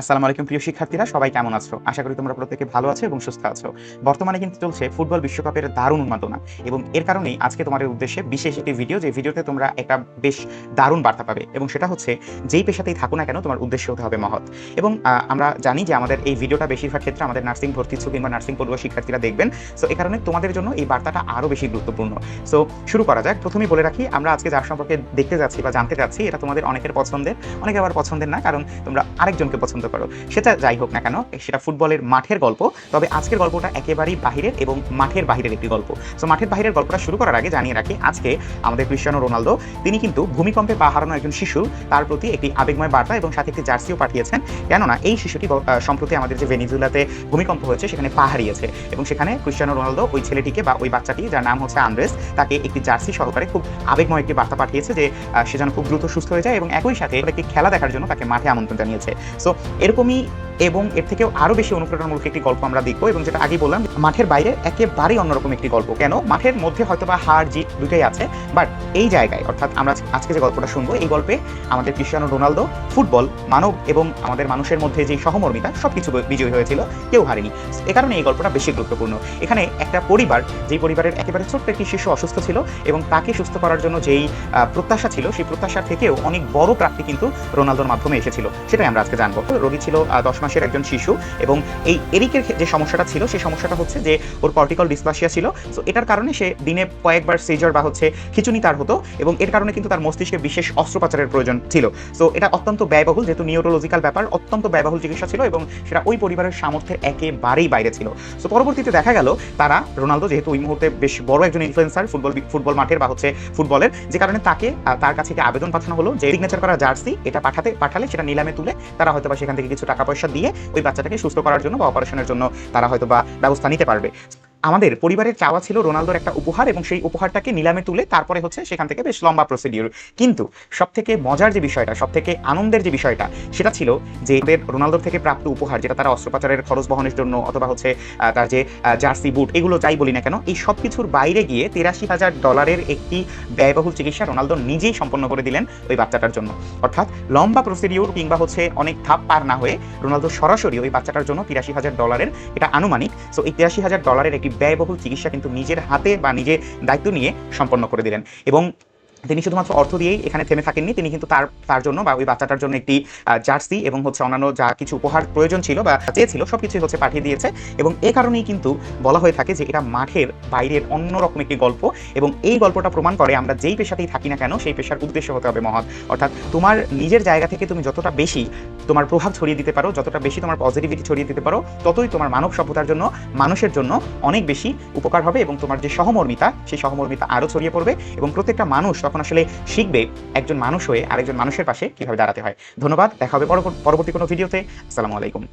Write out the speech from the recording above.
আসসালামু আলাইকুম প্রিয় শিক্ষার্থীরা, সবাই কেমন আছো? আশা করি তোমরা প্রত্যেকে ভালো আছো এবং সুস্থ আছো। বর্তমানে কিন্তু চলছে ফুটবল বিশ্বকাপের দারুণ উন্মাদনা এবং এর কারণেই আজকে তোমাদের উদ্দেশ্যে বিশেষ একটি ভিডিও, যে ভিডিওতে তোমরা একটা বেশ দারুণ বার্তা পাবে এবং সেটা হচ্ছে যেই পেশাতেই থাকো না কেন তোমার উদ্দেশ্য হতে হবে মহৎ। এবং আমরা জানি যে আমাদের এই ভিডিওটা বেশিরভাগ ক্ষেত্রে আমাদের নার্সিং ভর্তি ইচ্ছুক কিংবা নার্সিং পড়ুয়া শিক্ষার্থীরা দেখবেন। সো এই কারণে তোমাদের জন্য এই বার্তাটা আরও বেশি গুরুত্বপূর্ণ। সো শুরু করা যাক। প্রথমেই বলে রাখি, আমরা আজকে যার সম্পর্কে দেখতে যাচ্ছি বা জানতে যাচ্ছি, এটা তোমাদের অনেকের পছন্দের, অনেকে আবার পছন্দের না, কারণ তোমরা আরেকজনকে পছন্দ করো। সেটা যাই হোক না কেন, সেটা ফুটবলের মাঠের গল্প। তবে আজকের গল্পটা একেবারেই বাহিরের এবং মাঠের বাহিরের একটি গল্প। সো মাঠের বাহিরের গল্পটা শুরু করার আগে জানিয়ে রাখি, আজকে আমাদের ক্রিস্টিয়ানো রোনালদো তিনি কিন্তু ভূমিকম্পে পা হারানো একজন শিশু, তার প্রতি একটি আবেগময় বার্তা এবং সাথে একটি জার্সিও পাঠিয়েছেন। কেননা এই শিশুটি সম্প্রতি আমাদের যে ভেনিজুয়েলাতে ভূমিকম্প হয়েছে সেখানে পা হারিয়েছে এবং সেখানে ক্রিস্টিয়ানো রোনালদো ওই ছেলেটিকে বা ওই বাচ্চাটি, যার নাম হচ্ছে আন্দ্রেস, তাকে একটি জার্সি সহকারে খুব আবেগময় একটি বার্তা পাঠিয়েছে যে সে যেন খুব দ্রুত সুস্থ হয়ে যায় এবং একই সাথে একটি খেলা দেখার জন্য তাকে মাঠে আমন্ত্রণ জানিয়েছে। সো এরকমই এবং এর থেকেও আরো বেশি অনুপ্রেরণামূলক একটি গল্প আমরা দেখবো, এবং যেটা আগেই বললাম, মাঠের বাইরে একেবারেই অন্যরকম একটি গল্প। কেন? মাঠের মধ্যে হয়তো বা হার জিত দুটোই আছে, বাট এই জায়গায়, অর্থাৎ আমরা আজকে যে গল্পটা শুনবো, এই গল্পে আমাদের ক্রিস্টিয়ানো রোনালদো ফুটবল, মানব এবং আমাদের মানুষের মধ্যে যে সহমর্মিতা, সবকিছু বিজয়ী হয়েছিল, কেউ হারেনি। এ কারণে এই গল্পটা বেশি গুরুত্বপূর্ণ। এখানে একটা পরিবার, যেই পরিবারের একেবারে ছোট্ট একটি শিশু অসুস্থ ছিল এবং তাকে সুস্থ করার জন্য যেই প্রত্যাশা ছিল, সেই প্রত্যাশার থেকেও অনেক বড় প্রাপ্তি কিন্তু রোনালদোর মাধ্যমে এসেছিল, সেটাই আমরা আজকে জানবো। রোগী ছিল 10 মাসের একজন শিশু এবং এই এরিকের যে সমস্যাটা ছিল, সেই সমস্যাটা হচ্ছে যে ওর কর্টিক্যাল ডিসপ্লাসিয়া ছিল। সো এটার কারণে সে দিনে কয়েকবার সিজার বা খিঁচুনি তার হতো এবং এর কারণে কিন্তু তার মস্তিষ্কে বিশেষ অস্ত্রোপচারের প্রয়োজন ছিল। সো এটা অত্যন্ত ব্যয়বহুল, যেহেতু নিউরোলজিক্যাল ব্যাপার, অত্যন্ত ব্যয়বহুল চিকিৎসা ছিল এবং সেটা ওই পরিবারের সামর্থ্যের একেবারেই বাইরে ছিল। সো পরবর্তীতে দেখা গেল তারা, রোনালদো যেহেতু ওই মুহূর্তে বেশ বড় একজন ইনফ্লুয়েন্সার ফুটবল মাঠের বা ফুটবলের, যে কারণে তাকে তার কাছে একটি আবেদন পাঠানো হলো যে সিগনেচার করা জার্সি এটা পাঠালে সেটা নিলামে তুলে তারা হয়তো বা সেখান থেকে কিছু টাকা পয়সা দিয়ে ওই বাচ্চাটাকে সুস্থ করার জন্য বা অপারেশনের জন্য তারা হয়তো বা ব্যবস্থা নিতে পারবে। আমাদের পরিবারের চাওয়া ছিল রোনালদোর একটা উপহার এবং সেই উপহারটাকে নিলামে তুলে তারপরে সেখান থেকে বেশ লম্বা প্রসিডিউর। কিন্তু সবথেকে মজার যে বিষয়টা, সবথেকে আনন্দের যে বিষয়টা, সেটা ছিল যে রোনালদোর থেকে প্রাপ্ত উপহার, যেটা তারা অস্ত্রোপচারের খরচ বহনের জন্য অথবা তার যে জার্সি বুট, এগুলো যাই বলি না কেন, এই সব কিছুর বাইরে গিয়ে $83,000 একটি ব্যয়বহুল চিকিৎসা রোনালদো নিজেই সম্পন্ন করে দিলেন ওই বাচ্চাটার জন্য। অর্থাৎ লম্বা প্রসিডিউর কিংবা অনেক ধাপ পার না হয়ে রোনালদো সরাসরি ওই বাচ্চাটার জন্য $83,000, এটা আনুমানিক, সো এই $83,000 একটি ব্যয়বহুল চিকিৎসা কিন্তু নিজের হাতে বা নিজের দায়িত্ব নিয়ে সম্পন্ন করে দিলেন। এবং তিনি শুধুমাত্র অর্থ দিয়েই এখানে থেমে থাকেননি, তিনি কিন্তু তার জন্য বা ওই বাচ্চাটার জন্য একটি জার্সি এবং অন্যান্য যা কিছু উপহার প্রয়োজন ছিল বা চেয়েছিল সবকিছুই পাঠিয়ে দিয়েছে। এবং এই কারণেই কিন্তু বলা হয়ে থাকে যে এটা মাঠের বাইরের অন্যরকম একটি গল্প। এবং এই গল্পটা প্রমাণ করে আমরা যেই পেশাতেই থাকি না কেন, সেই পেশার উদ্দেশ্য হতে হবে মহৎ। অর্থাৎ তোমার নিজের জায়গা থেকে তুমি যতটা বেশি তোমার প্রভাব ছড়িয়ে দিতে পারো, যতটা বেশি তোমার পজিটিভিটি ছড়িয়ে দিতে পারো, ততই তোমার মানব সভ্যতার জন্য, মানুষের জন্য অনেক বেশি উপকার হবে এবং তোমার যে সহমর্মিতা, সেই সহমর্মিতা আরও ছড়িয়ে পড়বে এবং প্রত্যেকটা মানুষ তখন আসলে শিখবে একজন মানুষ হয়ে আরেকজন মানুষের পাশে কিভাবে দাঁড়াতে হয়। ধন্যবাদ, দেখা হবে পরবর্তী কোনো ভিডিওতে। আসসালামু আলাইকুম।